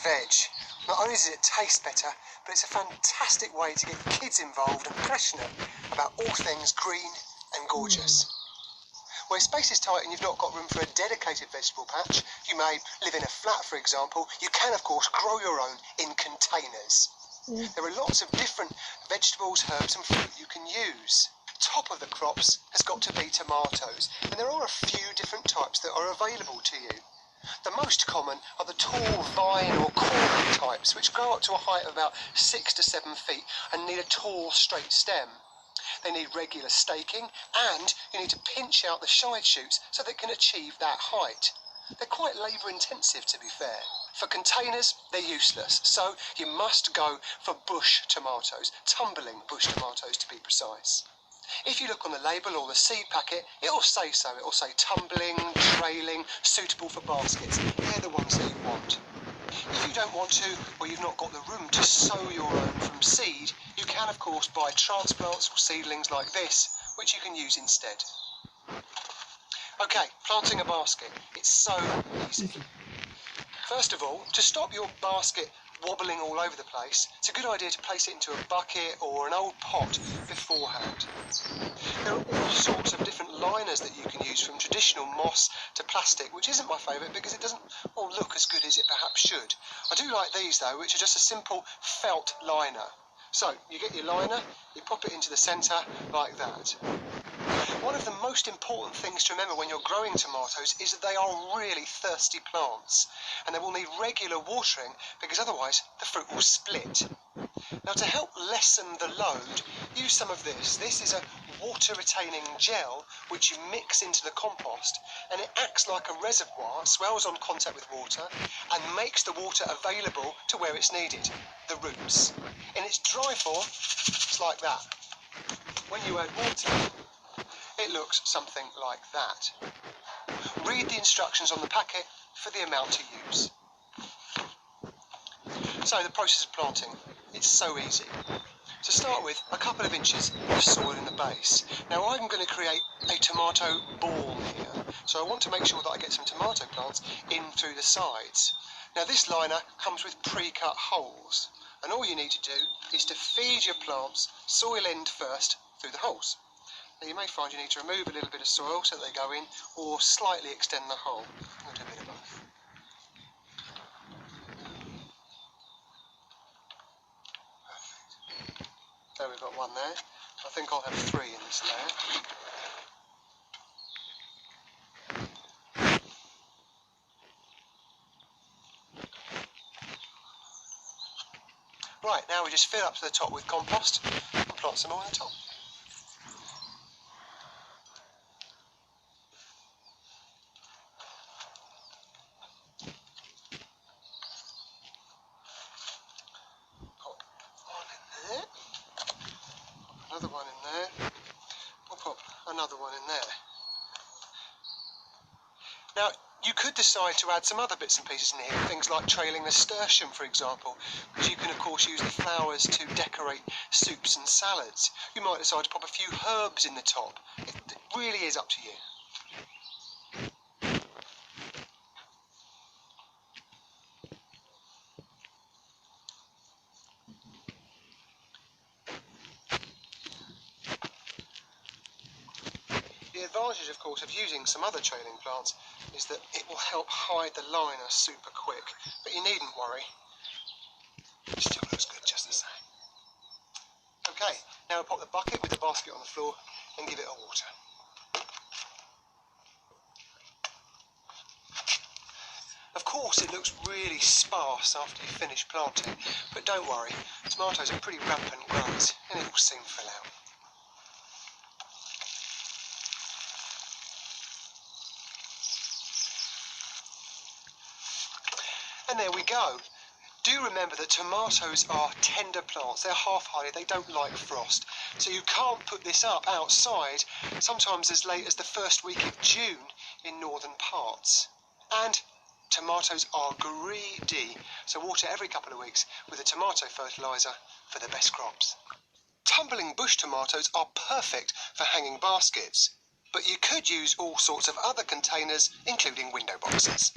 veg. Not only does it taste better, but it's a fantastic way to get kids involved and passionate about all things green and gorgeous. Where space is tight and you've not got room for a dedicated vegetable patch, you may live in a flat, for example, you can of course grow your own in containers. There are lots of different vegetables, herbs and fruit you can use. Top of the crops has got to be tomatoes, and there are a few different types that are available to you. The most common are the tall vine or corm types, which grow up to a height of about 6 to 7 feet and need a tall straight stem. They need regular staking, and you need to pinch out the side shoots so they can achieve that height. They're quite labour intensive, to be fair. For containers, they're useless, so you must go for bush tomatoes, tumbling bush tomatoes to be precise. If you look on the label or the seed packet, it'll say so. It'll say tumbling, trailing, suitable for baskets. They're the ones that you want. If you don't want to, or you've not got the room to sow your own from seed, you can of course buy transplants or seedlings like this, which you can use instead. Okay, planting a basket. It's so easy. First of all, to stop your basket wobbling all over the place, it's a good idea to place it into a bucket or an old pot beforehand. There are all sorts of different liners that you can use, from traditional moss to plastic, which isn't my favourite because it doesn't all look as good as it perhaps should. I do like these though, which are just a simple felt liner. So you get your liner, you pop it into the centre like that. One of the most important things to remember when you're growing tomatoes is that they are really thirsty plants, and they will need regular watering because otherwise the fruit will split. Now, to help lessen the load, use some of this. This is a water-retaining gel which you mix into the compost, and it acts like a reservoir, swells on contact with water, and makes the water available to where it's needed, the roots. In its dry form, it's like that. When you add water, it looks something like that. Read the instructions on the packet for the amount to use. So the process of planting, it's so easy. To start with, a couple of inches of soil in the base. Now I'm going to create a tomato ball here, so I want to make sure that I get some tomato plants in through the sides. Now this liner comes with pre-cut holes, and all you need to do is to feed your plants soil end first through the holes. Now you may find you need to remove a little bit of soil so that they go in, or slightly extend the hole. I'll do a bit of both. There, we've got one there. I think I'll have 3 in this layer. Right, now we just fill up to the top with compost and plant some more on the top. Pop one in there. Another one in there. We'll pop another one in there. Now, you could decide to add some other bits and pieces in here, things like trailing nasturtium, for example, because you can of course use the flowers to decorate soups and salads. You might decide to pop a few herbs in the top. It really is up to you. The advantage, of course, of using some other trailing plants is that it will help hide the liner super quick, but you needn't worry. It still looks good just the same. Okay, now we'll pop the bucket with the basket on the floor and give it a water. Of course, it looks really sparse after you finish planting, but don't worry, tomatoes are pretty rampant growers and it will soon fill out. And there we go. Do remember that tomatoes are tender plants. They're half-hardy, they don't like frost. So you can't put this up outside, sometimes as late as the first week of June in northern parts. And tomatoes are greedy, so water every couple of weeks with a tomato fertiliser for the best crops. Tumbling bush tomatoes are perfect for hanging baskets, but you could use all sorts of other containers, including window boxes.